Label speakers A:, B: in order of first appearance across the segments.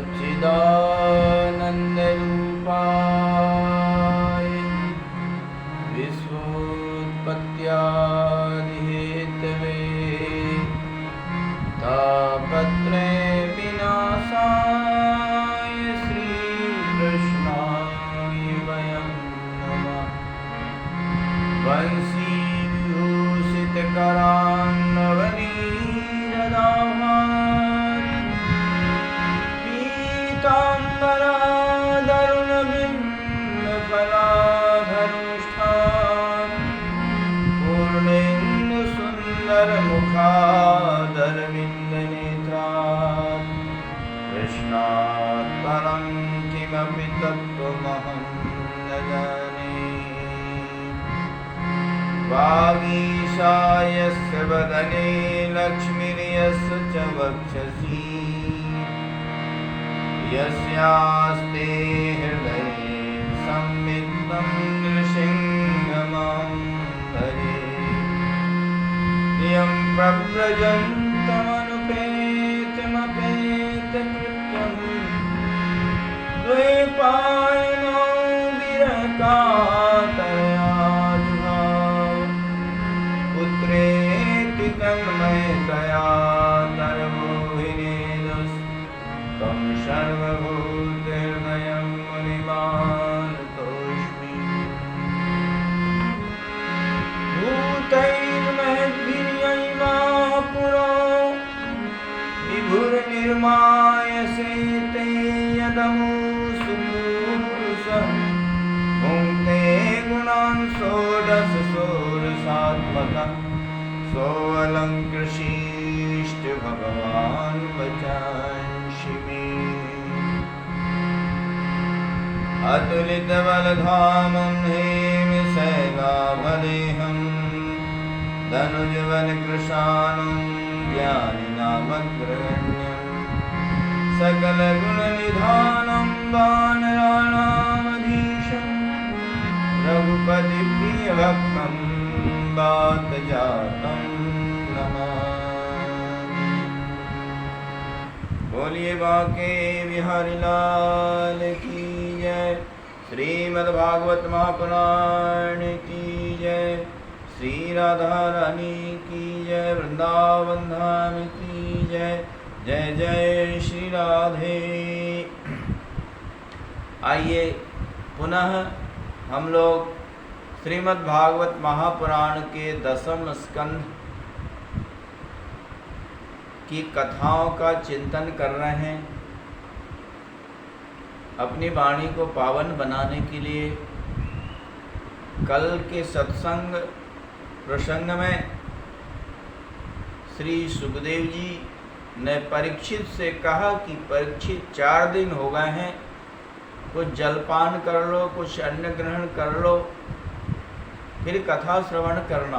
A: सच्चिदानन्दरूपाय विश्वोत्पत्त्यादिहेतवे तापत्रय विनाशाय श्रीकृष्णाय वयं नमः। वंशीभूषितकरान्नवनीरदाभान् पीताम्बरादरुणबिम्बफलाधनुष्ठान् पूर्णेन्दुसुन्दरमुखादरविन्दनेत्रान् कृष्णात् परं किमपि तत्त्वमहं न जाने। वागीशायस्य वदने लक्ष्मीर्यस्य च वक्षसि यस्यास्ते हृदये संवित्तं नृसिंहं भजे। यं प्रव्रजन्तमनुपेतमपेतकृत्यं द्वैपायनो विरहकातरया पुत्रेति तन्मयतया तर्वोऽभिनेदुस्तं सर्वभूतहृदयं मुनिमानतोऽस्मि। भूतैर्महद्भिर्यैवा पुरो विभुर्निर्मायसे ते यदमुसुपुरुषः भुङ्क्ते गुणान् षोडश षोडशात्मकः सोऽलङ्कृषीष्ट भगवान् वचांसि मे। अतुलितबलधामं हेमशैलाभदेहं धनुजवनकृशानं ज्ञानिनामग्रगण्यं सकलगुणनिधानं वानराणामधीशं रघुपतिप्रियभक्तं वातजातं नमामि। बोलिए बांके बिहारी लाल की जय। श्रीमद्भागवत महापुराण की जय। श्री राधा रानी की जय। वृंदावन धाम की जय। जय जय श्री राधे। आइए पुनः हम लोग श्रीमद् भागवत महापुराण के 10वें स्कंध की कथाओं का चिंतन कर रहे हैं। अपनी वाणी को पावन बनाने के लिए कल के सत्संग प्रसंग में श्री सुखदेव जी ने परीक्षित से कहा कि परीक्षित 4 दिन हो गए हैं, कुछ जलपान कर लो, कुछ अन्न ग्रहण कर लो, फिर कथा श्रवण करना।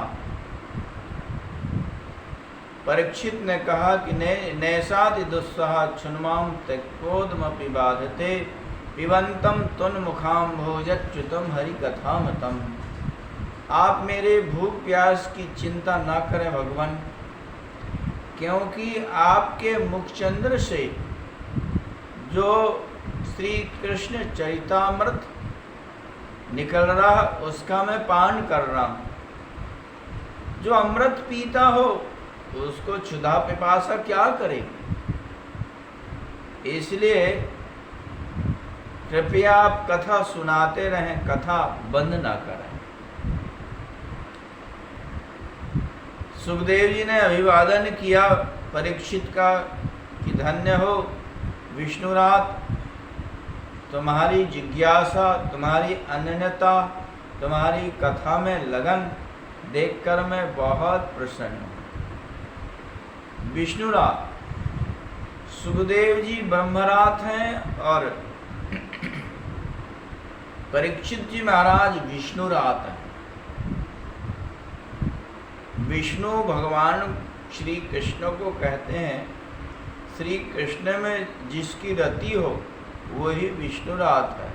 A: परीक्षित ने कहा कि नैषाति दुस्सहा क्षुन्मां त्यक्तोदमपि बाधते पिबंतम तुन्मुखां भोजच्युतम हरि कथामतम। आप मेरे भूख प्यास की चिंता न करें भगवान, क्योंकि आपके मुखचंद्र से जो श्री कृष्ण चरितामृत निकल रहा उसका मैं पान कर रहा हूँ। जो अमृत पीता हो उसको क्षुधा पिपासा क्या करे। इसलिए कृपया आप कथा सुनाते रहें, कथा बंद ना करें। सुखदेव जी ने अभिवादन किया परीक्षित का कि धन्य हो विष्णुरात, तुम्हारी जिज्ञासा, तुम्हारी अनन्यता, तुम्हारी कथा में लगन देखकर मैं बहुत प्रसन्न हूँ। विष्णुरात, सुखदेव जी ब्रह्मरात हैं और परीक्षित जी महाराज विष्णुरात हैं। विष्णु भगवान श्री कृष्ण को कहते हैं। श्री कृष्ण में जिसकी रति हो वही विष्णुरात है।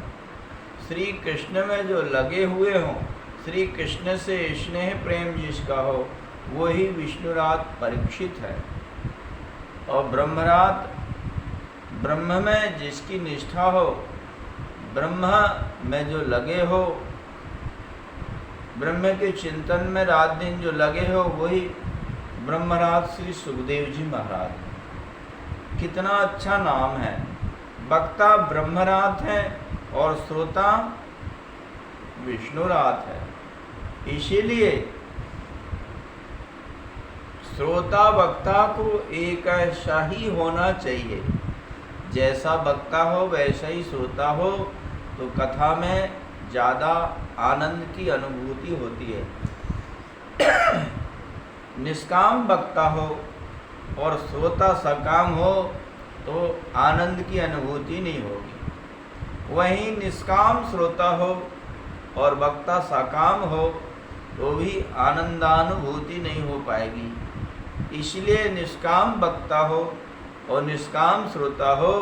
A: श्री कृष्ण में जो लगे हुए हों, श्री कृष्ण से स्नेह प्रेम जिसका हो वही विष्णुरात परीक्षित है। और ब्रह्मरात ब्रह्म में जिसकी निष्ठा हो, ब्रह्म में जो लगे हो, ब्रह्म के चिंतन में रात दिन जो लगे हो, वही ब्रह्मराज श्री सुखदेव जी महाराज। कितना अच्छा नाम है। वक्ता ब्रह्मराज है और श्रोता विष्णुराज है। इसीलिए श्रोता वक्ता को एक ऐसा ही होना चाहिए। जैसा वक्ता हो वैसा ही श्रोता हो तो कथा में ज़्यादा आनंद की अनुभूति होती है। निष्काम वक्ता हो और श्रोता सकाम हो तो आनंद की अनुभूति नहीं होगी। वहीं निष्काम श्रोता हो और वक्ता सकाम हो तो भी आनंदानुभूति नहीं हो पाएगी। इसलिए निष्काम वक्ता हो और निष्काम श्रोता हो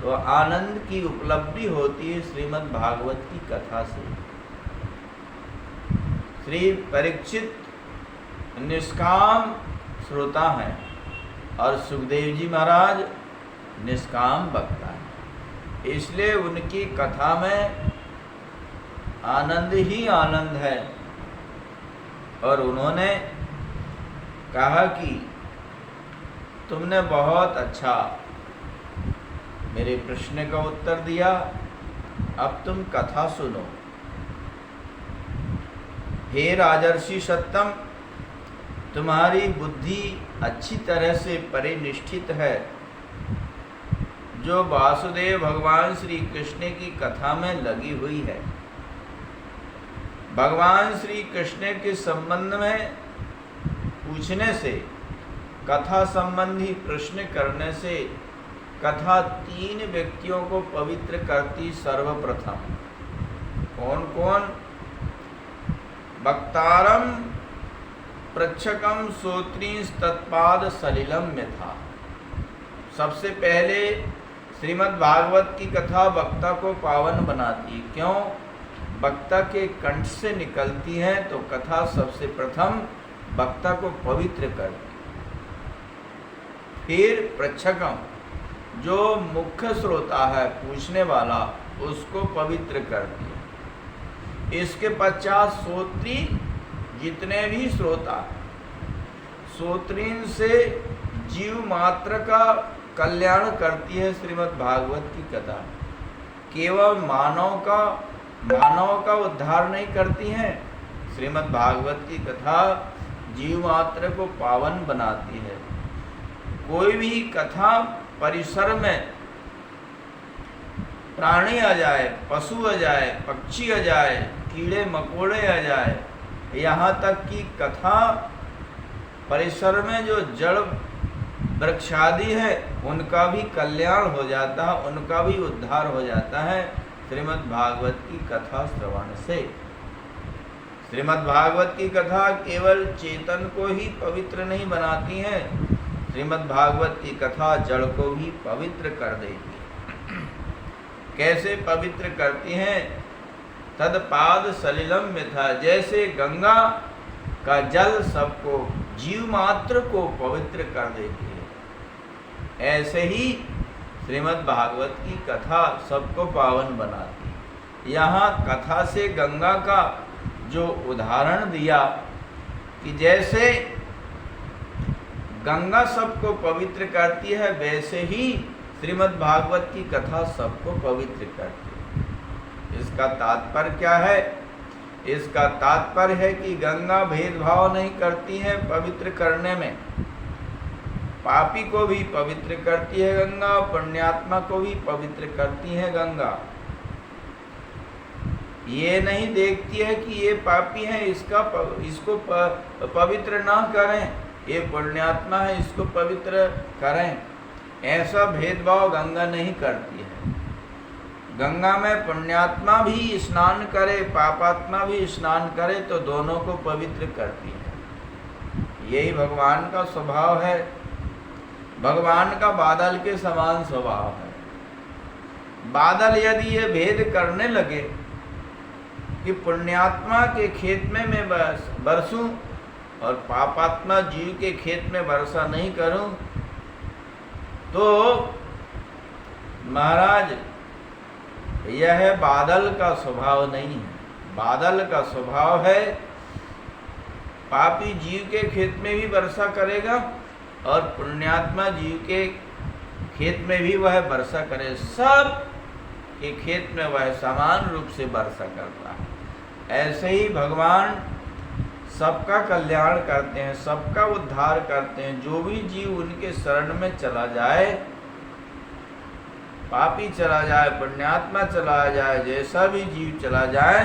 A: तो आनंद की उपलब्धि होती है श्रीमद् भागवत की कथा से। श्री परीक्षित निष्काम श्रोता हैं और सुखदेव जी महाराज निष्काम वक्ता हैं। इसलिए उनकी कथा में आनंद ही आनंद है। और उन्होंने कहा कि तुमने बहुत अच्छा मेरे प्रश्न का उत्तर दिया, अब तुम कथा सुनो। हे राजर्षि सत्तम, तुम्हारी बुद्धि अच्छी तरह से परिनिष्ठित है। जो वासुदेव भगवान श्री कृष्ण की कथा में लगी हुई है। भगवान श्री कृष्ण के संबंध में पूछने से, कथा संबंधी प्रश्न करने से कथा 3 व्यक्तियों को पवित्र करती। सर्वप्रथम कौन कौन? वक्तारम प्रच्छकम श्रोत्रींस तत्पाद सलिलम में था। सबसे पहले श्रीमद् भागवत की कथा वक्ता को पावन बनाती। क्यों? वक्ता के कंठ से निकलती है तो कथा सबसे प्रथम वक्ता को पवित्र करती। फिर प्रच्छकम, जो मुख्य श्रोता है, पूछने वाला, उसको पवित्र करती है। इसके पश्चात श्रोत्री, जितने भी श्रोता, श्रोत्रीन से जीव मात्र का कल्याण करती है श्रीमद् भागवत की कथा। केवल मानव का उद्धार नहीं करती है। श्रीमद् भागवत की कथा जीव मात्र को पावन बनाती है। कोई भी कथा परिसर में प्राणी आ जाए, पशु आ जाए, पक्षी आ जाए, कीड़े मकोड़े आ जाए, यहाँ तक कि कथा परिसर में जो जड़ वृक्षादि है उनका भी कल्याण हो जाता है, उनका भी उद्धार हो जाता है श्रीमद् भागवत की कथा श्रवण से। श्रीमद् भागवत की कथा केवल चेतन को ही पवित्र नहीं बनाती है, श्रीमद् भागवत की कथा जड़ को भी पवित्र कर देती है। कैसे पवित्र करती हैं? तदपाद सलिलम में था। जैसे गंगा का जल सबको, जीव मात्र को पवित्र कर देती है, ऐसे ही श्रीमद् भागवत की कथा सबको पावन बनाती है। यहाँ कथा से गंगा का जो उदाहरण दिया कि जैसे गंगा सबको पवित्र करती है, वैसे ही श्रीमद् भागवत की कथा सबको पवित्र करती है। इसका तात्पर्य क्या है? इसका तात्पर्य है कि गंगा भेदभाव नहीं करती है पवित्र करने में। पापी को भी पवित्र करती है गंगा, पुण्यात्मा को भी पवित्र करती है गंगा। ये नहीं देखती है कि ये पापी है, इसको पवित्र ना करें, ये पुण्यात्मा है, इसको पवित्र करें। ऐसा भेदभाव गंगा नहीं करती है। गंगा में पुण्यात्मा भी स्नान करे, पापात्मा भी स्नान करे तो दोनों को पवित्र करती है। यही भगवान का स्वभाव है। भगवान का बादल के समान स्वभाव है। बादल यदि ये भेद करने लगे कि पुण्यात्मा के खेत में मैं बरसूं और पापात्मा जीव के खेत में वर्षा नहीं करूं, तो महाराज यह बादल का स्वभाव नहीं है। बादल का स्वभाव है पापी जीव के खेत में भी वर्षा करेगा और पुण्यात्मा जीव के खेत में भी वह वर्षा करे, सब के खेत में वह समान रूप से वर्षा करता है। ऐसे ही भगवान सबका कल्याण करते हैं, सबका उद्धार करते हैं। जो भी जीव उनके शरण में चला जाए, पापी चला जाए, पुण्यात्मा चला जाए, जैसा भी जीव चला जाए,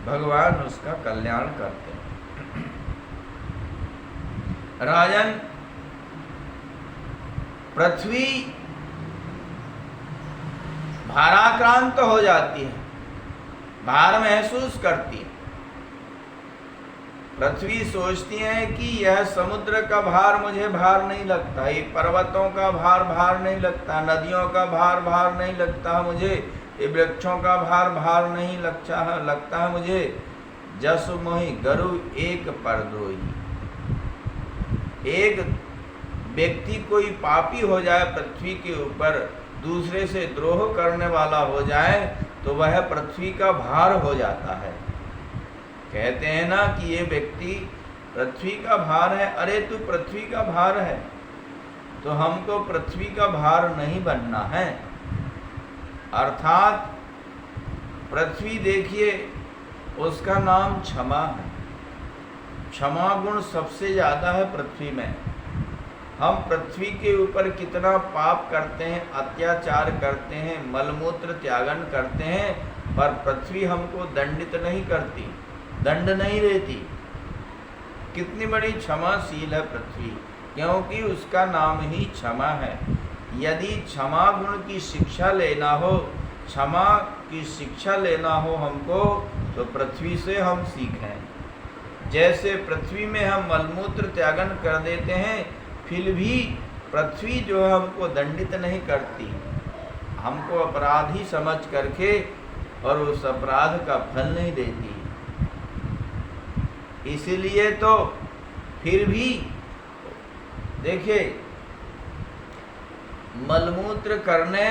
A: भगवान उसका कल्याण करते हैं। राजन, पृथ्वी भाराक्रांत हो जाती है, भार महसूस करती है। पृथ्वी सोचती है कि यह समुद्र का भार मुझे भार नहीं लगता, ये पर्वतों का भार नहीं लगता, नदियों का भार नहीं लगता मुझे, ये वृक्षों का भार नहीं लगता है मुझे। जसु मोहि गरु एक परद्रोही। एक व्यक्ति कोई पापी हो जाए पृथ्वी के ऊपर, दूसरे से द्रोह करने वाला हो जाए, तो वह पृथ्वी का भार हो जाता है। कहते हैं ना कि ये व्यक्ति पृथ्वी का भार है। अरे तू पृथ्वी का भार है, तो हमको पृथ्वी का भार नहीं बनना है। अर्थात पृथ्वी देखिए, उसका नाम क्षमा है। क्षमा गुण सबसे ज़्यादा है पृथ्वी में। हम पृथ्वी के ऊपर कितना पाप करते हैं, अत्याचार करते हैं, मलमूत्र त्यागन करते हैं, पर पृथ्वी हमको दंडित नहीं करती, दंड नहीं देती। कितनी बड़ी क्षमाशील है पृथ्वी, क्योंकि उसका नाम ही क्षमा है। यदि क्षमा गुण की शिक्षा लेना हो, क्षमा की शिक्षा लेना हो हमको, तो पृथ्वी से हम सीखें। जैसे पृथ्वी में हम मलमूत्र त्यागन कर देते हैं, फिर भी पृथ्वी जो है हमको दंडित नहीं करती, हमको अपराधी समझ करके और उस अपराध का फल नहीं देती। इसीलिए तो फिर भी देखिए, मलमूत्र करने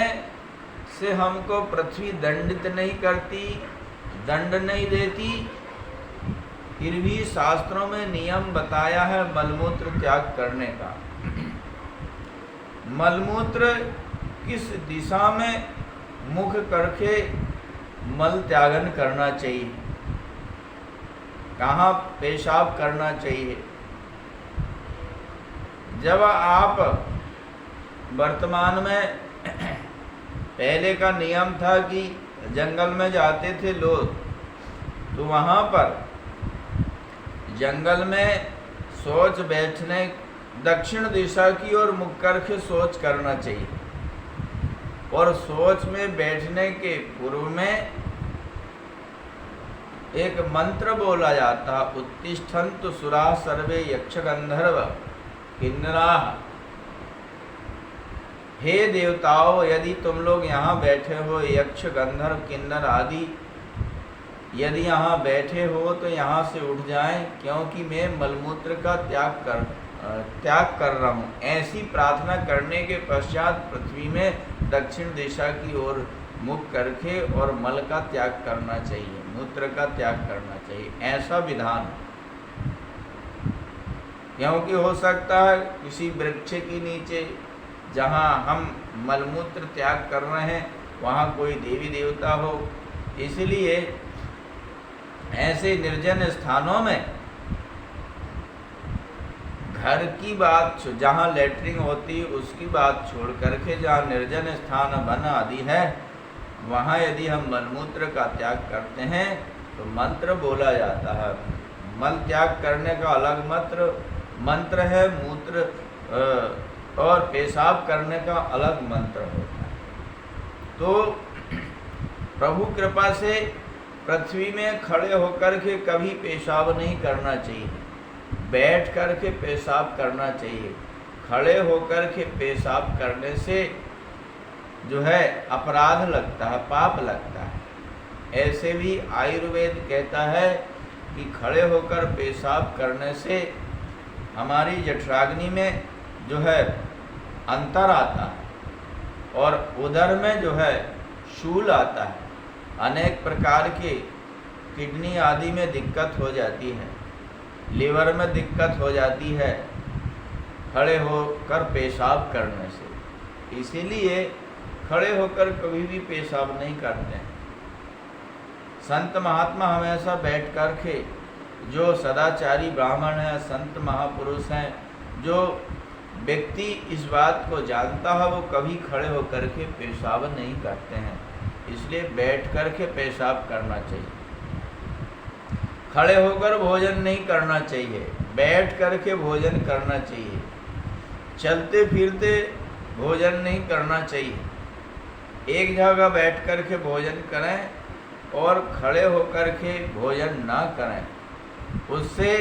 A: से हमको पृथ्वी दंडित नहीं करती, दंड नहीं देती, फिर भी शास्त्रों में नियम बताया है मलमूत्र त्याग करने का। मलमूत्र किस दिशा में मुख करके मल त्यागन करना चाहिए, कहाँ पेशाब करना चाहिए। जब आप वर्तमान में, पहले का नियम था कि जंगल में जाते थे लोग, तो वहाँ पर जंगल में शौच बैठने, दक्षिण दिशा की ओर मुख करके शौच करना चाहिए। और शौच में बैठने के पूर्व में एक मंत्र बोला जाता, उत्तिष्ठन्तु सुराः सर्वे यक्ष गंधर्व किन्नराः। हे देवताओं, यदि तुम लोग यहाँ बैठे हो, यक्ष गंधर्व किन्नर आदि यदि यहाँ बैठे हो, तो यहाँ से उठ जाएं, क्योंकि मैं मलमूत्र का त्याग कर रहा हूँ। ऐसी प्रार्थना करने के पश्चात पृथ्वी में दक्षिण दिशा की ओर मुख करके और मल का त्याग करना चाहिए, मूत्र का त्याग करना चाहिए, ऐसा विधान। क्योंकि हो सकता है किसी वृक्ष के नीचे जहाँ हम मलमूत्र त्याग कर रहे हैं, वहाँ कोई देवी देवता हो, इसलिए ऐसे निर्जन स्थानों में घर की बात, जहाँ लेटरिन होती उसकी बात छोड़ करके जहाँ निर्जन स्थान वन आदि है, वहाँ यदि हम मलमूत्र का त्याग करते हैं तो मंत्र बोला जाता है। मल त्याग करने का अलग मंत्र है, मूत्र और पेशाब करने का अलग मंत्र होता है। तो प्रभु कृपा से पृथ्वी में खड़े होकर के कभी पेशाब नहीं करना चाहिए, बैठ कर के पेशाब करना चाहिए। खड़े होकर के पेशाब करने से जो है अपराध लगता है, पाप लगता है। ऐसे भी आयुर्वेद कहता है कि खड़े होकर पेशाब करने से हमारी जठराग्नि में जो है अंतर आता है, और उदर में जो है शूल आता है, अनेक प्रकार के किडनी आदि में दिक्कत हो जाती है, लीवर में दिक्कत हो जाती है खड़े होकर पेशाब करने से। इसीलिए खड़े होकर कभी भी पेशाब नहीं करते हैं। संत महात्मा हमेशा बैठ कर के, जो सदाचारी ब्राह्मण हैं, संत महापुरुष हैं, जो व्यक्ति इस बात को जानता है, वो कभी खड़े होकर के पेशाब नहीं करते हैं। इसलिए बैठ कर के पेशाब करना चाहिए। खड़े होकर भोजन नहीं करना चाहिए, बैठ कर के भोजन करना चाहिए। चलते फिरते भोजन नहीं करना चाहिए। एक जगह बैठ कर के भोजन करें और खड़े होकर के भोजन ना करें। उससे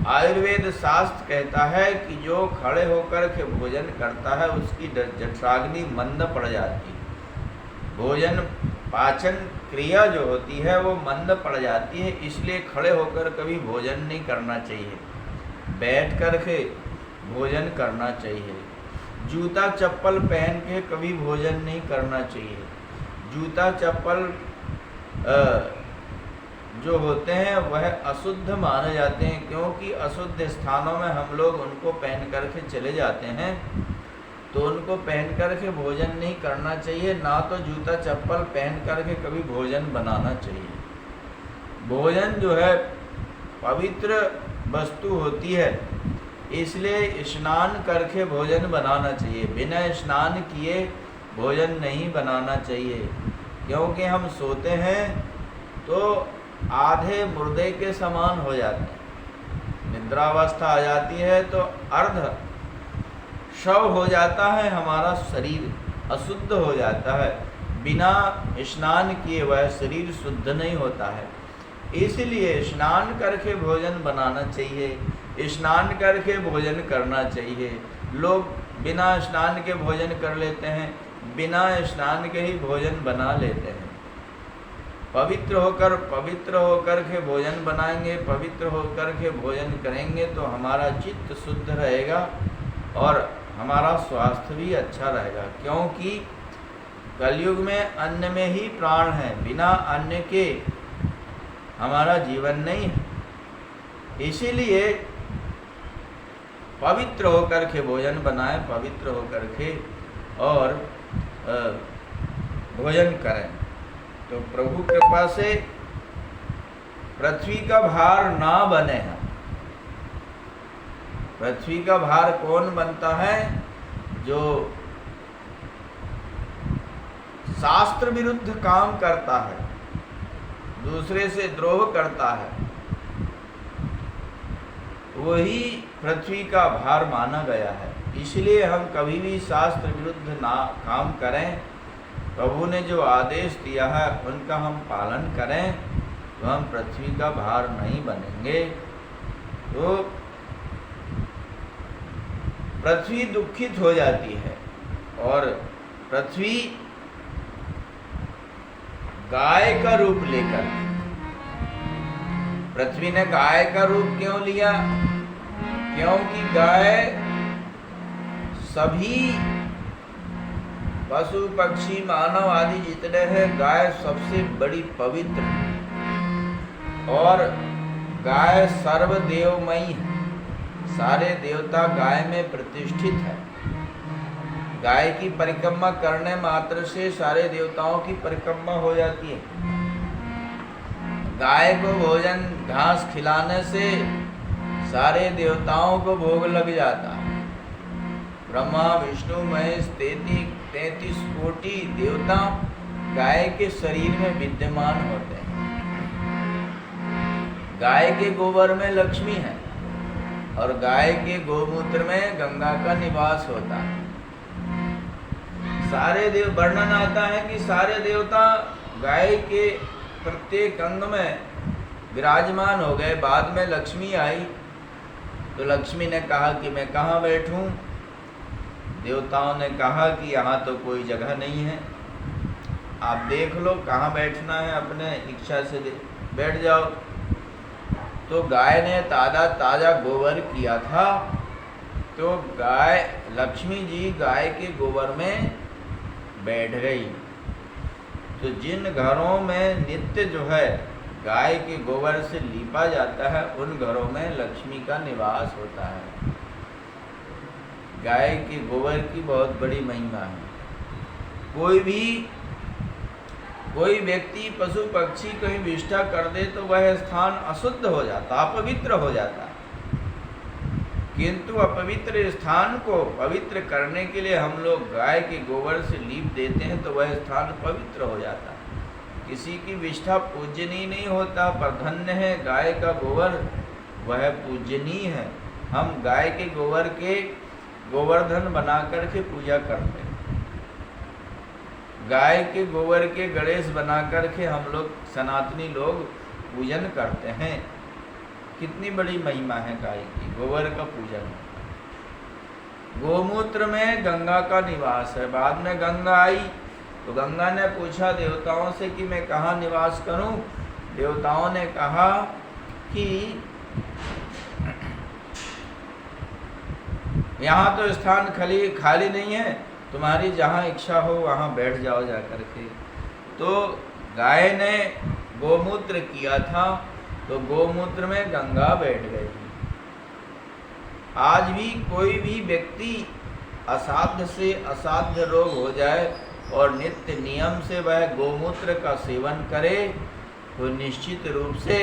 A: आयुर्वेद शास्त्र कहता है कि जो खड़े होकर के भोजन करता है उसकी जठराग्नि मंद पड़ जाती है। भोजन पाचन क्रिया जो होती है वो मंद पड़ जाती है। इसलिए खड़े होकर कभी भोजन नहीं करना चाहिए, बैठ कर के भोजन करना चाहिए। जूता चप्पल पहन के कभी भोजन नहीं करना चाहिए। जूता चप्पल जो होते हैं वह अशुद्ध माने जाते हैं, क्योंकि अशुद्ध स्थानों में हम लोग उनको पहन करके चले जाते हैं, तो उनको पहन करके भोजन नहीं करना चाहिए। ना तो जूता चप्पल पहन करके कभी भोजन बनाना चाहिए। भोजन जो है पवित्र वस्तु होती है, इसलिए स्नान करके भोजन बनाना चाहिए। बिना स्नान किए भोजन नहीं बनाना चाहिए, क्योंकि हम सोते हैं तो आधे मुर्दे के समान हो जाते हैं। निद्रावस्था आ जाती है तो अर्ध शव हो जाता है, हमारा शरीर अशुद्ध हो जाता है। बिना स्नान किए वह शरीर शुद्ध नहीं होता है। इसलिए स्नान करके भोजन बनाना चाहिए, स्नान करके भोजन करना चाहिए। लोग बिना स्नान के भोजन कर लेते हैं, बिना स्नान के ही भोजन बना लेते हैं। पवित्र होकर के भोजन बनाएंगे, पवित्र होकर के भोजन करेंगे तो हमारा चित्त शुद्ध रहेगा और हमारा स्वास्थ्य भी अच्छा रहेगा। क्योंकि कलयुग में अन्न में ही प्राण है, बिना अन्न के हमारा जीवन नहीं है। इसीलिए पवित्र होकर के भोजन बनाएं, पवित्र होकर के और भोजन करें, तो प्रभु कृपा से पृथ्वी का भार ना बने हैं। पृथ्वी का भार कौन बनता है? जो शास्त्र विरुद्ध काम करता है, दूसरे से द्रोह करता है, वही पृथ्वी का भार माना गया है। इसलिए हम कभी भी शास्त्र विरुद्ध ना काम करें। प्रभु ने जो आदेश दिया है उनका हम पालन करें, तो हम पृथ्वी का भार नहीं बनेंगे। तो पृथ्वी दुखित हो जाती है और पृथ्वी गाय का रूप लेकर, पृथ्वी ने गाय का रूप क्यों लिया? क्योंकि गाय सभी पशु पक्षी मानव आदि जितने हैं, गाय सबसे बड़ी पवित्र और गाय सर्वदेवमयी है। सारे देवता गाय में प्रतिष्ठित है। गाय की परिक्रमा करने मात्र से सारे देवताओं की परिक्रमा हो जाती है। गाय को भोजन घास खिलाने से सारे देवताओं को भोग लग जाता है। ब्रह्मा विष्णु महेश 33 कोटि देवता गाय के शरीर में विद्यमान होते हैं। गाय के गोबर में लक्ष्मी है और गाय के गोमूत्र में गंगा का निवास होता है। सारे देव वर्णन आता है कि सारे देवता गाय के प्रत्येक अंग में विराजमान हो गए। बाद में लक्ष्मी आई तो लक्ष्मी ने कहा कि मैं कहाँ बैठूं? देवताओं ने कहा कि यहाँ तो कोई जगह नहीं है, आप देख लो कहाँ बैठना है, अपने इच्छा से बैठ जाओ। तो गाय ने ताज़ा गोबर किया था तो गाय लक्ष्मी जी गाय के गोबर में बैठ गई। तो जिन घरों में नित्य जो है गाय के गोबर से लीपा जाता है उन घरों में लक्ष्मी का निवास होता है। गाय के गोबर की बहुत बड़ी महिमा है। कोई व्यक्ति पशु पक्षी कहीं विष्ठा कर दे तो वह स्थान अशुद्ध हो जाता, अपवित्र हो जाता। किंतु अपवित्र स्थान को पवित्र करने के लिए हम लोग गाय के गोबर से लीप देते हैं तो वह स्थान पवित्र हो जाता। किसी की विष्ठा पूजनीय नहीं होता, पर धन्य है गाय का गोबर, वह पूजनीय है। हम गाय के गोबर के गोवर्धन बना करके पूजा करते हैं। गाय के गोबर के गणेश बना करके हम लोग सनातनी लोग पूजन करते हैं। कितनी बड़ी महिमा है गाय की, गोबर का पूजन। गोमूत्र में गंगा का निवास है। बाद में गंगा आई तो गंगा ने पूछा देवताओं से कि मैं कहाँ निवास करूं। देवताओं ने कहा कि यहाँ तो स्थान खाली नहीं है, तुम्हारी जहाँ इच्छा हो वहाँ बैठ जाओ जा करके। तो गाय ने गोमूत्र किया था तो गोमूत्र में गंगा बैठ गई। आज भी कोई भी व्यक्ति असाध्य से असाध्य रोग हो जाए और नित्य नियम से वह गोमूत्र का सेवन करे तो निश्चित रूप से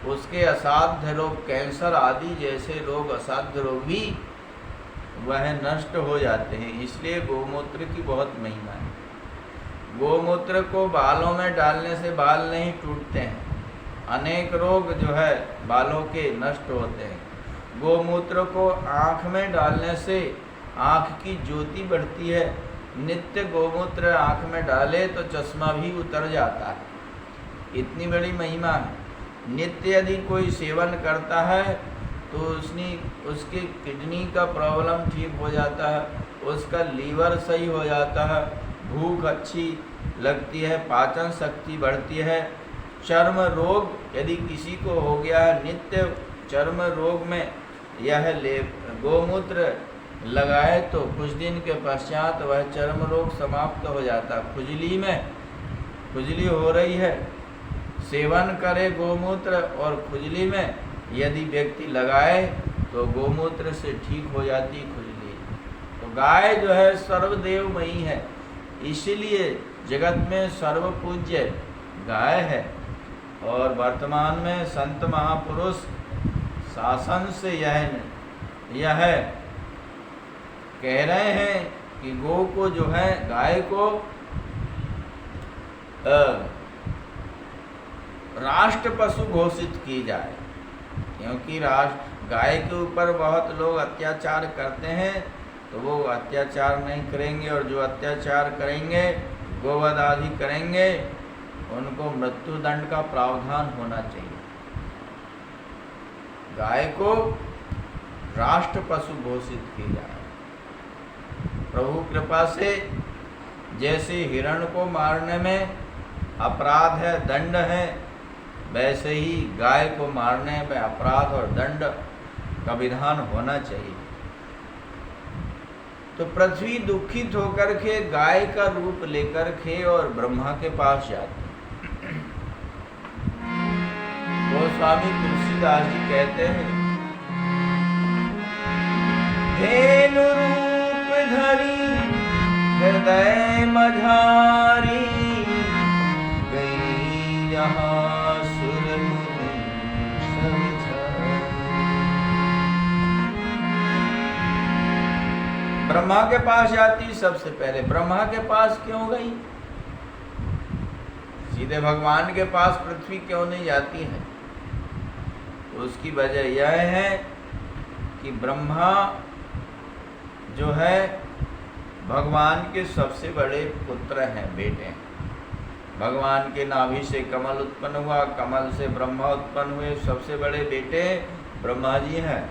A: उसके असाध्य रोग, कैंसर आदि जैसे रोग, असाध्य रोग भी वह नष्ट हो जाते हैं। इसलिए गोमूत्र की बहुत महिमा है। गोमूत्र को बालों में डालने से बाल नहीं टूटते हैं। अनेक रोग जो है बालों के नष्ट होते हैं। गोमूत्र को आँख में डालने से आँख की ज्योति बढ़ती है। नित्य गोमूत्र आँख में डाले तो चश्मा भी उतर जाता है। इतनी बड़ी महिमा है। नित्य यदि कोई सेवन करता है तो उसकी किडनी का प्रॉब्लम ठीक हो जाता है, उसका लीवर सही हो जाता है, भूख अच्छी लगती है, पाचन शक्ति बढ़ती है। चर्म रोग यदि किसी को हो गया है, नित्य चर्म रोग में यह गोमूत्र लगाए तो कुछ दिन के पश्चात वह चर्म रोग समाप्त हो जाता। खुजली हो रही है, सेवन करे गोमूत्र और खुजली में यदि व्यक्ति लगाए तो गोमूत्र से ठीक हो जाती खुजली। तो गाय जो है सर्वदेवमयी है, इसलिए जगत में सर्वपूज्य गाय है। और वर्तमान में संत महापुरुष शासन से यह कह रहे हैं कि गो को जो है, गाय को राष्ट्र पशु घोषित की जाए, क्योंकि गाय के ऊपर बहुत लोग अत्याचार करते हैं तो वो अत्याचार नहीं करेंगे, और जो अत्याचार करेंगे, गोवध आदि करेंगे, उनको मृत्यु दंड का प्रावधान होना चाहिए। गाय को राष्ट्र पशु घोषित की जाए। प्रभु कृपा से जैसे हिरण को मारने में अपराध है, दंड है, वैसे ही गाय को मारने में अपराध और दंड का विधान होना चाहिए। तो पृथ्वी दुखित होकर के गाय का रूप लेकर के और ब्रह्मा के पास जाती। गोस्वामी तुलसीदास जी कहते हैं, धेनु रूप धरी हृदय मझारी, गई यहाँ सुर मुनि समझारी। ब्रह्मा के पास जाती। सबसे पहले ब्रह्मा के पास क्यों गई? सीधे भगवान के पास पृथ्वी क्यों नहीं जाती है? उसकी वजह यह है कि ब्रह्मा जो है भगवान के सबसे बड़े पुत्र हैं, बेटे हैं। भगवान के नाभि से कमल उत्पन्न हुआ, कमल से ब्रह्मा उत्पन्न हुए, सबसे बड़े बेटे ब्रह्मा जी हैं।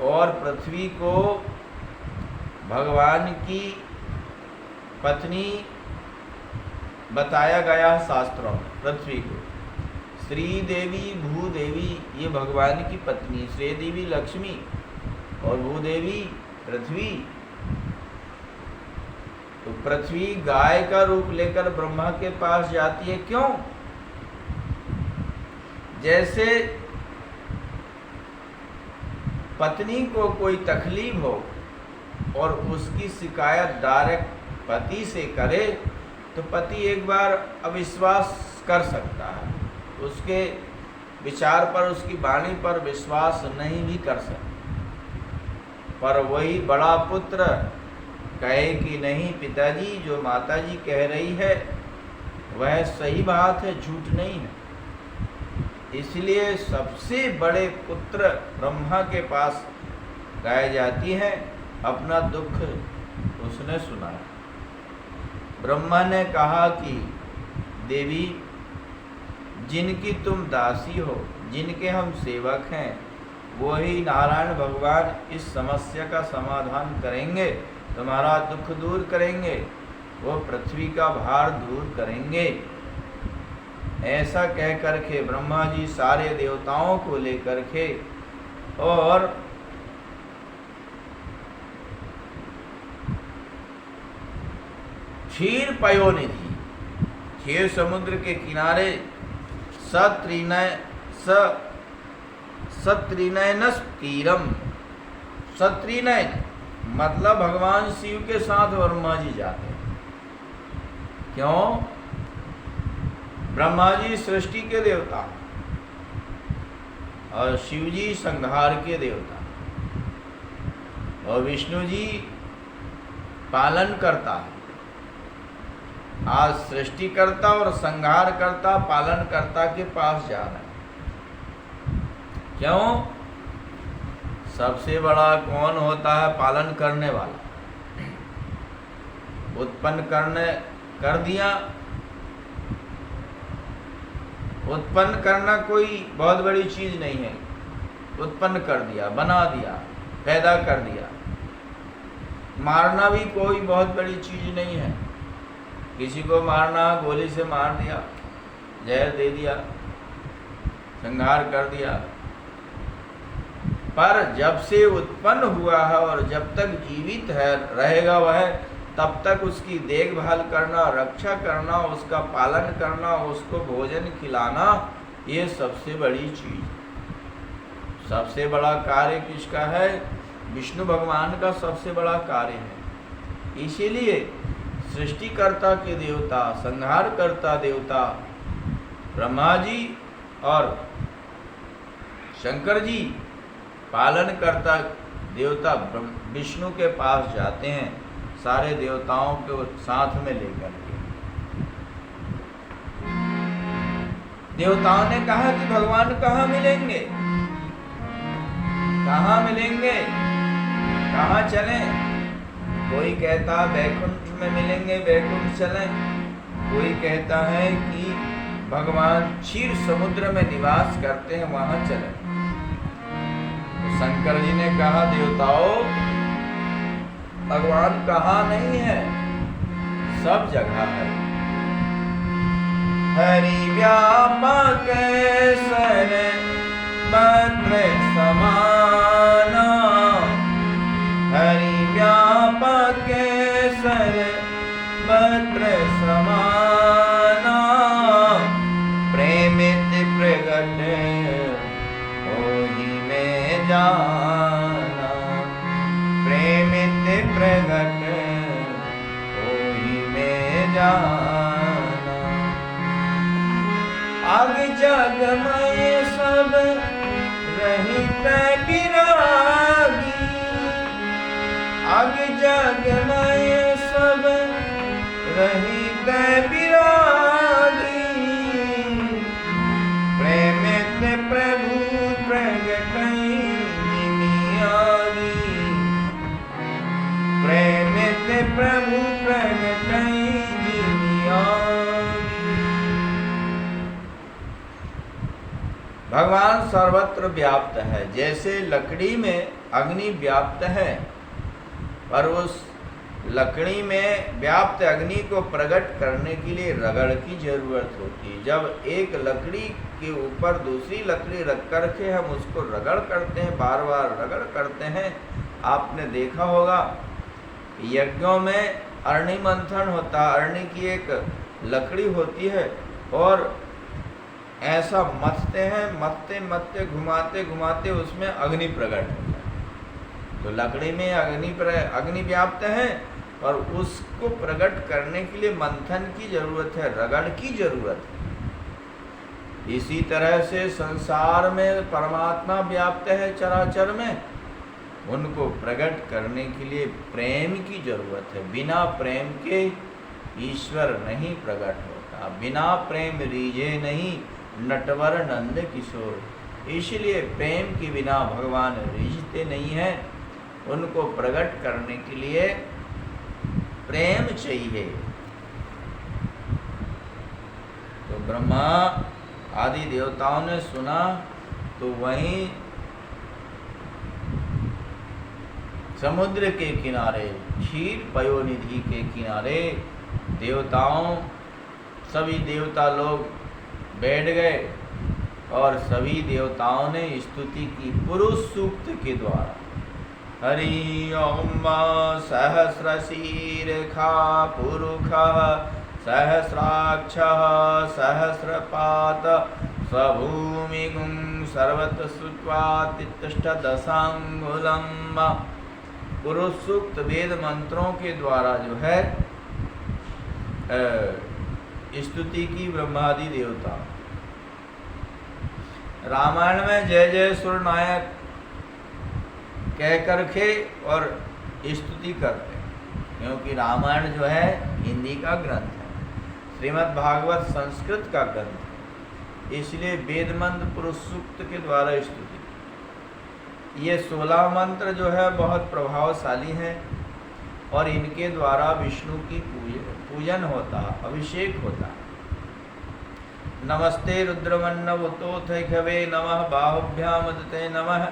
A: और पृथ्वी को भगवान की पत्नी बताया गया शास्त्रों में। पृथ्वी को श्री देवी, भूदेवी, ये भगवान की पत्नी। श्री देवी लक्ष्मी और भूदेवी पृथ्वी। तो पृथ्वी गाय का रूप लेकर ब्रह्मा के पास जाती है, क्यों? जैसे पत्नी को कोई तकलीफ हो और उसकी शिकायत डायरेक्ट पति से करे तो पति एक बार अविश्वास कर सकता है, उसके विचार पर, उसकी वाणी पर विश्वास नहीं भी कर सकता। पर वही बड़ा पुत्र कहे कि नहीं पिताजी, जो माताजी कह रही है वह सही बात है, झूठ नहीं है। इसलिए सबसे बड़े पुत्र ब्रह्मा के पास गाय जाती है, अपना दुख उसने सुनाया। ब्रह्मा ने कहा कि देवी, जिनकी तुम दासी हो, जिनके हम सेवक हैं, वही नारायण भगवान इस समस्या का समाधान करेंगे, तुम्हारा दुख दूर करेंगे, वो पृथ्वी का भार दूर करेंगे। ऐसा कह कर के ब्रह्मा जी सारे देवताओं को लेकर के और क्षीर पयोनिधि, क्षीर समुद्र के किनारे सत्रिनयनस तीरम, सत्रिनयन मतलब भगवान शिव के साथ ब्रह्मा जी जाते हैं। क्यों? ब्रह्मा जी सृष्टि के देवता और शिव जी संहार के देवता और विष्णु जी पालन करता है। आज सृष्टिकर्ता और संहार करता, पालन करता के पास जा रहे हैं। क्यों? सबसे बड़ा कौन होता है? पालन करने वाला। उत्पन्न कर दिया। उत्पन्न करना कोई बहुत बड़ी चीज नहीं है। उत्पन्न कर दिया, बना दिया, पैदा कर दिया। मारना भी कोई बहुत बड़ी चीज नहीं है। किसी को मारना, गोली से मार दिया, जहर दे दिया, संहार कर दिया। पर जब से उत्पन्न हुआ है और जब तक जीवित है रहेगा वह, तब तक उसकी देखभाल करना, रक्षा करना, उसका पालन करना, उसको भोजन खिलाना, ये सबसे बड़ी चीज। सबसे बड़ा कार्य किसका है? विष्णु भगवान का सबसे बड़ा कार्य है। इसीलिए सृष्टिकर्ता के देवता, संहारकर्ता देवता ब्रह्मा जी और शंकर जी, पालन करता देवता विष्णु के पास जाते हैं, सारे देवताओं को साथ में लेकर के। देवताओं ने कहा कि भगवान कहाँ मिलेंगे, कहाँ मिलेंगे, कहाँ चलें? कोई कहता वैकुंठ में मिलेंगे, वैकुंठ चलें। कोई कहता है कि भगवान क्षीर समुद्र में निवास करते हैं, वहां चलें। तो शंकर जी ने कहा देवताओं, भगवान कहाँ नहीं है, सब जगह है। हरि व्यापक सर भद्र समाना, हरि व्यापक सर भद्र समाना, प्रेमित प्रगट होई में जाना, प्रेमित प्रगट होई में जाना। आग जगमय सब रहित विरागी, आग जगमय सब रहित विरागी, प्रेमित प्रभु प्रगटई जिमियागी, प्रेमित प्रभु प्रगटई जिमियागी। भगवान सर्वत्र व्याप्त है। जैसे लकड़ी में अग्नि व्याप्त है, पर उस लकड़ी में व्याप्त अग्नि को प्रकट करने के लिए रगड़ की जरूरत होती है। जब एक लकड़ी के ऊपर दूसरी लकड़ी रख कर के हम उसको रगड़ करते हैं, बार बार रगड़ करते हैं, आपने देखा होगा यज्ञों में अरणि मंथन होता है। अरणि की एक लकड़ी होती है और ऐसा मथते हैं, मथते मथते घुमाते घुमाते उसमें अग्नि प्रकट होता है। तो लकड़ी में अग्नि व्याप्त है और उसको प्रकट करने के लिए मंथन की जरूरत है, रगड़ की जरूरत है। इसी तरह से संसार में परमात्मा व्याप्त है चराचर में, उनको प्रकट करने के लिए प्रेम की जरूरत है। बिना प्रेम के ईश्वर नहीं प्रकट होता। बिना प्रेम रीझे नहीं नटवर नंद किशोर। इसलिए प्रेम के बिना भगवान रीझते नहीं हैं। उनको प्रकट करने के लिए प्रेम चाहिए। तो ब्रह्मा आदि देवताओं ने सुना तो वहीं समुद्र के किनारे, क्षीर पयोनिधि के किनारे देवताओं, सभी देवता लोग बैठ गए और सभी देवताओं ने स्तुति की पुरुष सूक्त के द्वारा। हरि ओम सहस्रशीर्षा पुरुषः सहस्राक्षः सहस्रपात स्वभूमिगुं सर्वतः श्रुत्वा तिष्ठदशांगुलं। पुरुष सूक्त वेद मंत्रों के द्वारा जो है स्तुति की ब्रह्मादि देवता। रामायण में जय जय सुरनायक कह करके और स्तुति करते हैं, क्योंकि रामायण जो है हिंदी का ग्रंथ है, श्रीमद् भागवत संस्कृत का ग्रंथ है, इसलिए वेद मंत्र पुरुष सूक्त के द्वारा स्तुति। ये 16 मंत्र जो है बहुत प्रभावशाली हैं और इनके द्वारा विष्णु की पूजन होता, अभिषेक होता। नमस्ते रुद्रमन्नवतोथैघवे नमः बाहुभ्याम उदते नमः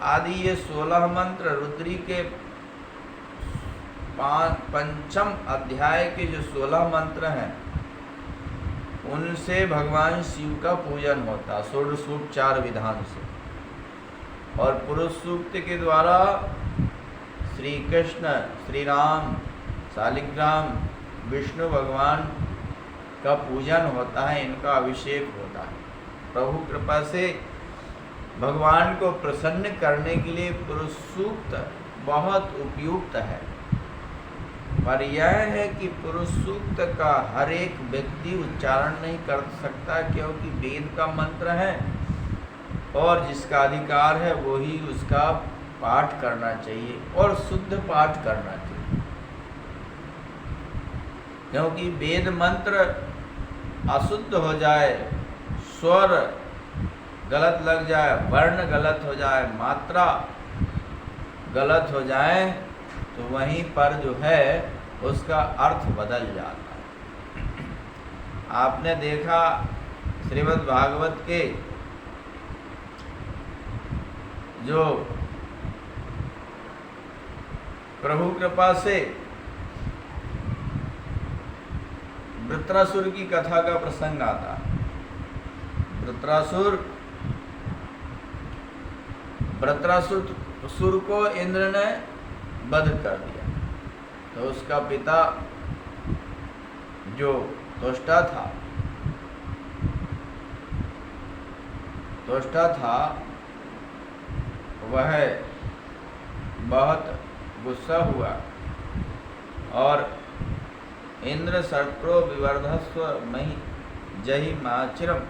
A: आदि ये 16 मंत्र रुद्री के पंचम अध्याय के जो 16 मंत्र हैं उनसे भगवान शिव का पूजन होता, षोडशोपचार विधान से। और पुरुष सूक्त के द्वारा श्री कृष्ण, श्री राम, शालिग्राम, विष्णु भगवान का पूजन होता है, इनका अभिषेक होता है। प्रभु कृपा से भगवान को प्रसन्न करने के लिए पुरुष सूक्त बहुत उपयुक्त है। पर यह है कि पुरुष सूक्त का हर एक व्यक्ति उच्चारण नहीं कर सकता, क्योंकि वेद का मंत्र है और जिसका अधिकार है वो ही उसका पाठ करना चाहिए और शुद्ध पाठ करना चाहिए। क्योंकि वेद मंत्र अशुद्ध हो जाए, स्वर गलत लग जाए, वर्ण गलत हो जाए, मात्रा गलत हो जाए तो वहीं पर जो है उसका अर्थ बदल जाता है। आपने देखा श्रीमद् भागवत के जो प्रभु कृपा से वृत्रासुर की कथा का प्रसंग आता। वृत्रासुर को इंद्र ने वध कर दिया, तो उसका पिता जो त्वष्टा था वह बहुत गुस्सा हुआ और इंद्र शत्रो विवर्धस्व मही जहि माचिरम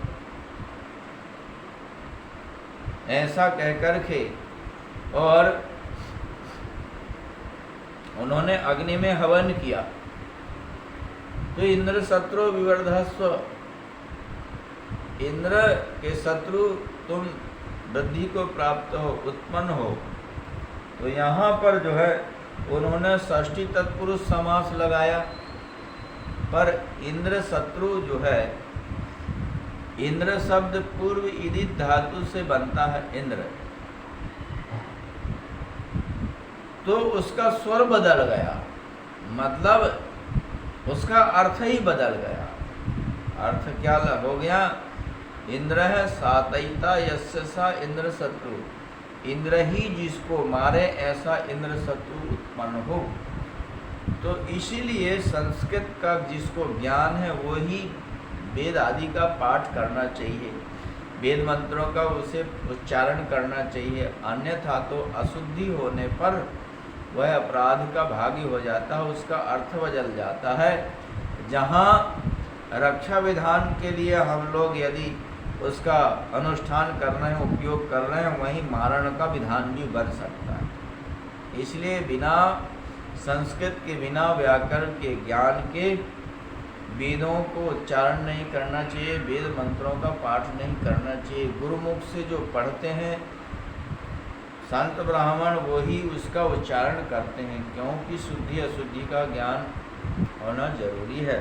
A: ऐसा कहकर के और उन्होंने अग्नि में हवन किया। तो इंद्र शत्रु विवर्धस्व, इंद्र के शत्रु तुम वृद्धि को प्राप्त हो, उत्पन्न हो। तो यहाँ पर जो है उन्होंने षष्ठी तत्पुरुष समास लगाया, पर इंद्र शत्रु जो है, इंद्र शब्द पूर्व इदित धातु से बनता है इंद्र, तो उसका स्वर बदल गया। मतलब उसका अर्थ ही बदल गया। अर्थ क्या हो गया? इंद्र है सातयिता यस्य सा इंद्र शत्रु, इंद्र ही जिसको मारे ऐसा इंद्र शत्रु उत्पन्न हो। तो इसीलिए संस्कृत का जिसको ज्ञान है वो ही वेद आदि का पाठ करना चाहिए, वेद मंत्रों का उसे उच्चारण करना चाहिए, अन्यथा तो अशुद्धि होने पर वह अपराध का भागी हो जाता है, उसका अर्थ बदल जाता है। जहाँ रक्षा विधान के लिए हम लोग यदि उसका अनुष्ठान कर रहे हैं, उपयोग कर रहे हैं, वहीं मारण का विधान भी बन सकता है। इसलिए बिना संस्कृत के, बिना व्याकरण के ज्ञान के वेदों को उच्चारण नहीं करना चाहिए, वेद मंत्रों का पाठ नहीं करना चाहिए। गुरुमुख से जो पढ़ते हैं संत ब्राह्मण वही उसका उच्चारण करते हैं, क्योंकि शुद्धि अशुद्धि का ज्ञान होना जरूरी है।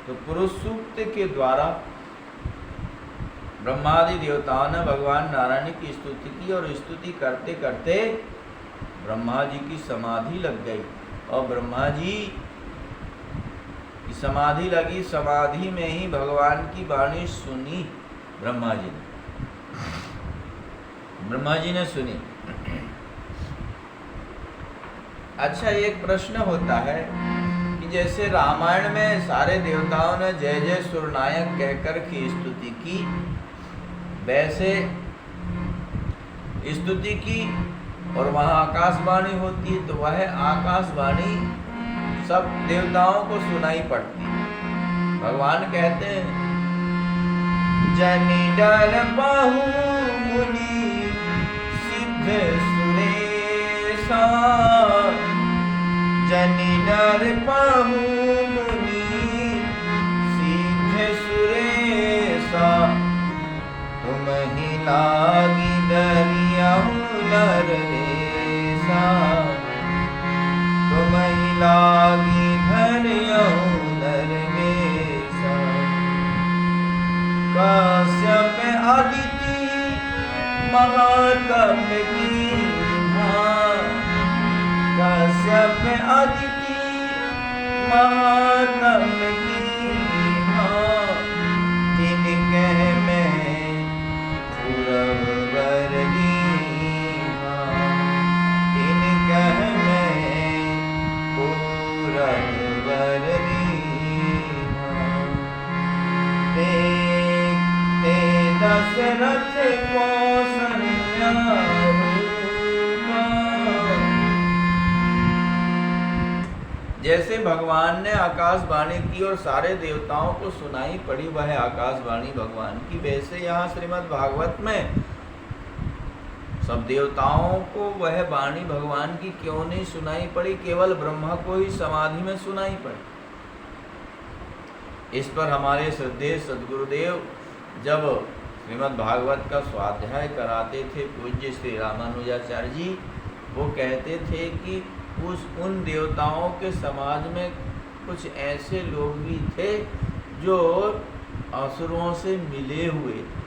A: तो पुरुष सूक्त के द्वारा ब्रह्मादि देवताओं ने भगवान नारायण की स्तुति की, और स्तुति करते करते ब्रह्मा जी की समाधि लग गई, और ब्रह्मा जी की समाधि लगी, समाधि में ही भगवान की वाणी सुनी ब्रह्मा जी ने सुनी। अच्छा, एक प्रश्न होता है कि जैसे रामायण में सारे देवताओं ने जय जय सुरनायक कहकर की स्तुति की, वैसे स्तुति की और वहाँ आकाशवाणी होती है, तो वह आकाशवाणी सब देवताओं को सुनाई पड़ती है। भगवान कहते हैं जनि डर पाहु मुनि सिद्ध सुरेशा, जनि डर पाहु मुनि सिद्ध सुरेशा, तुम ही लागी दरियाहु नरलेसा, तुम ही लागी धरियाहु नरलेसा। काश्यप अदिति महातप कीन्हा, काश्यप अदिति महातप कीन्हा, तिनकह में पूरब वर दीन्हा, तिनकह में पूरब वर दीन्हा। ते दशरथ कौसल्या रूपा। जैसे भगवान ने आकाशवाणी की और सारे देवताओं को सुनाई पड़ी वह आकाशवाणी भगवान की, वैसे यहाँ श्रीमद् भागवत में सब देवताओं को वह वाणी भगवान की क्यों नहीं सुनाई पड़ी, केवल ब्रह्मा को ही समाधि में सुनाई पड़ी। इस पर हमारे श्रद्धेय सद्गुरुदेव जब श्रीमद् भागवत का स्वाध्याय कराते थे पूज्य श्री रामानुजाचार्य जी, वो कहते थे कि उन देवताओं के समाज में कुछ ऐसे लोग भी थे जो असुरों से मिले हुए थे,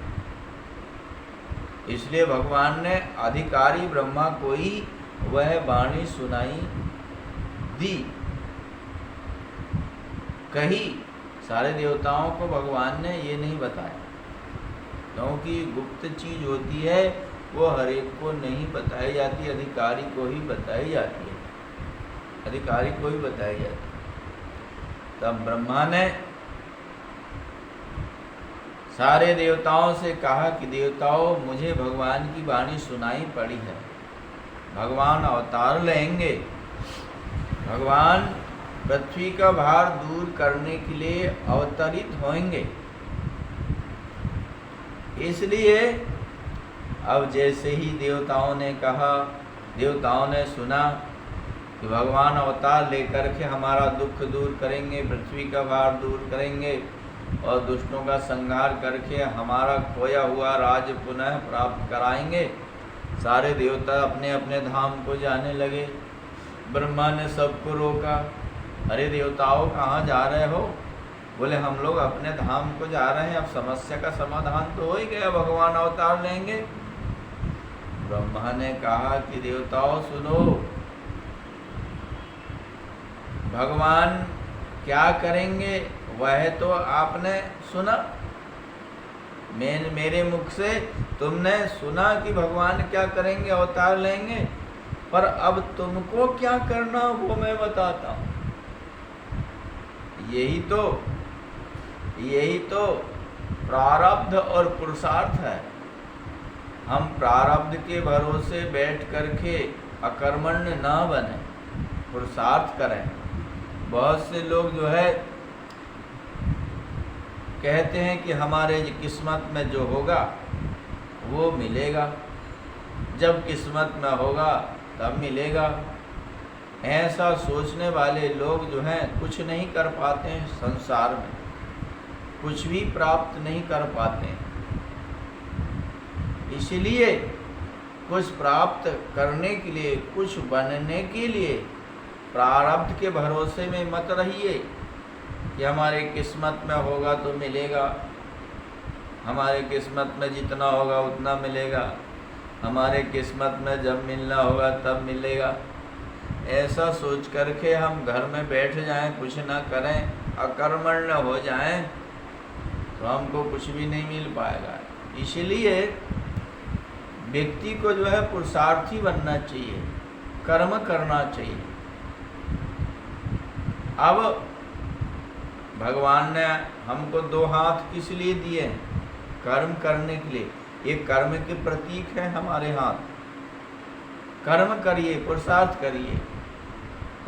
A: इसलिए भगवान ने अधिकारी ब्रह्मा को ही वह वाणी सुनाई दी। कहीं सारे देवताओं को भगवान ने ये नहीं बताया, क्योंकि गुप्त चीज होती है वो हर एक को नहीं बताई जाती, अधिकारी को ही बताई जाती है, अधिकारी को ही बताई जाती है। तब ब्रह्मा ने सारे देवताओं से कहा कि देवताओं, मुझे भगवान की वाणी सुनाई पड़ी है, भगवान अवतार लेंगे, भगवान पृथ्वी का भार दूर करने के लिए अवतरित होंगे। इसलिए अब जैसे ही देवताओं ने कहा, देवताओं ने सुना कि भगवान अवतार लेकर के हमारा दुख दूर करेंगे, पृथ्वी का भार दूर करेंगे और दुष्टों का संहार करके हमारा खोया हुआ राज्य पुनः प्राप्त कराएंगे, सारे देवता अपने अपने धाम को जाने लगे। ब्रह्मा ने सबको रोका, अरे देवताओं कहाँ जा रहे हो? बोले हम लोग अपने धाम को जा रहे हैं, अब समस्या का समाधान तो हो ही गया, भगवान अवतार लेंगे। ब्रह्मा ने कहा कि देवताओं सुनो, भगवान क्या करेंगे वह तो आपने सुना, मेरे मुख से तुमने सुना कि भगवान क्या करेंगे, अवतार लेंगे, पर अब तुमको क्या करना वो मैं बताता हूँ। यही तो प्रारब्ध और पुरुषार्थ है। हम प्रारब्ध के भरोसे बैठ करके अकर्मण्य ना बने, पुरुषार्थ करें। बहुत से लोग जो है कहते हैं कि हमारे किस्मत में जो होगा वो मिलेगा, जब किस्मत में होगा तब मिलेगा। ऐसा सोचने वाले लोग जो हैं कुछ नहीं कर पाते हैं, संसार में कुछ भी प्राप्त नहीं कर पाते हैं। इसलिए कुछ प्राप्त करने के लिए, कुछ बनने के लिए प्रारब्ध के भरोसे में मत रहिए कि हमारे किस्मत में होगा तो मिलेगा, हमारे किस्मत में जितना होगा उतना मिलेगा, हमारे किस्मत में जब मिलना होगा तब मिलेगा। ऐसा सोच करके हम घर में बैठ जाएं, कुछ ना करें, अकर्मण्य हो जाएं, तो हमको कुछ भी नहीं मिल पाएगा। इसलिए व्यक्ति को जो है पुरुषार्थी बनना चाहिए, कर्म करना चाहिए। अब भगवान ने हमको दो हाथ किस लिए दिए हैं? कर्म करने के लिए। ये कर्म के प्रतीक है हमारे हाथ। कर्म करिए, पुरुषार्थ करिए।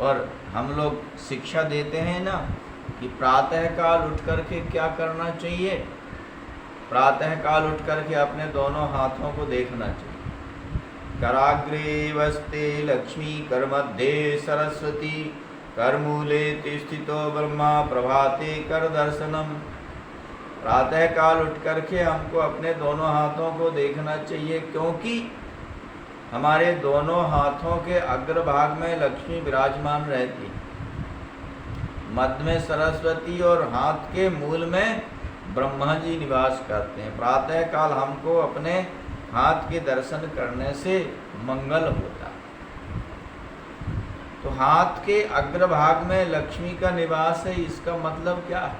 A: और हम लोग शिक्षा देते हैं ना कि प्रातः काल उठ करके क्या करना चाहिए। प्रातः काल उठ करके अपने दोनों हाथों को देखना चाहिए। कराग्रे वस्ते लक्ष्मी, करमध्ये सरस्वती, करमूले स्थितो ब्रह्मा, प्रभाते कर दर्शनम। प्रातः काल उठ करके हमको अपने दोनों हाथों को देखना चाहिए, क्योंकि हमारे दोनों हाथों के अग्रभाग में लक्ष्मी विराजमान रहती, मध्य में सरस्वती और हाथ के मूल में ब्रह्मा जी निवास करते हैं। प्रातः काल हमको अपने हाथ के दर्शन करने से मंगल होता है। तो हाथ के अग्रभाग में लक्ष्मी का निवास है। इसका मतलब क्या है?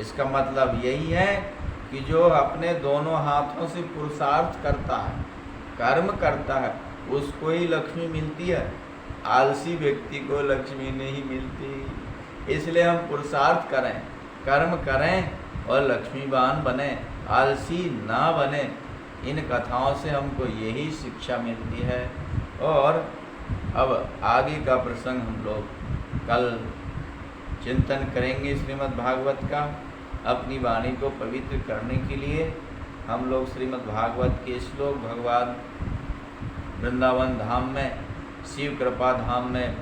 A: इसका मतलब यही है कि जो अपने दोनों हाथों से पुरुषार्थ करता है, कर्म करता है, उसको ही लक्ष्मी मिलती है। आलसी व्यक्ति को लक्ष्मी नहीं मिलती। इसलिए हम पुरुषार्थ करें, कर्म करें और लक्ष्मीवान बने, आलसी ना बने। इन कथाओं से हमको यही शिक्षा मिलती है। और अब आगे का प्रसंग हम लोग कल चिंतन करेंगे श्रीमद् भागवत का। अपनी वाणी को पवित्र करने के लिए हम लोग श्रीमद् भागवत के श्लोक भगवान वृंदावन धाम में, शिव कृपा धाम में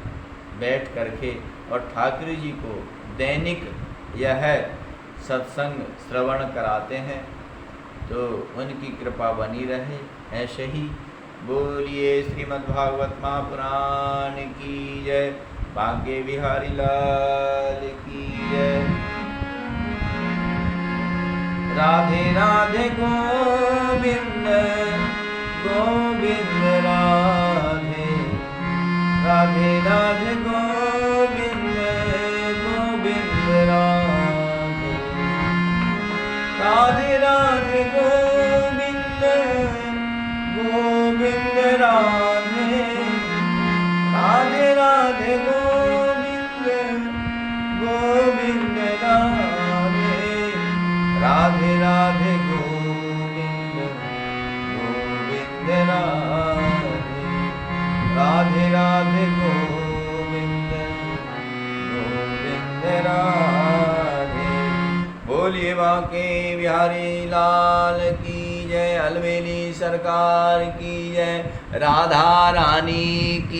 A: बैठ करके और ठाकुर जी को दैनिक यह सत्संग श्रवण कराते हैं, तो उनकी कृपा बनी रहे। ऐसे ही बोलिए श्रीमद् भागवत महापुराण की जय, बांके बिहारी लाल की जय। राधे राधे गोविंद गोविंद राधे, राधे राधे गोविंद गोविंद राधे, राधे राधे गोविंद गोविंद राधे, राधे राधे गोविंद गोविंद राधे, राधे राधे गोविंद गोविंद राधे, राधे राधे गोविंद गोविंद राधे। बोलिए बांके बिहारी लाल की जय, अलवेली सरकार की जय, राधा रानी की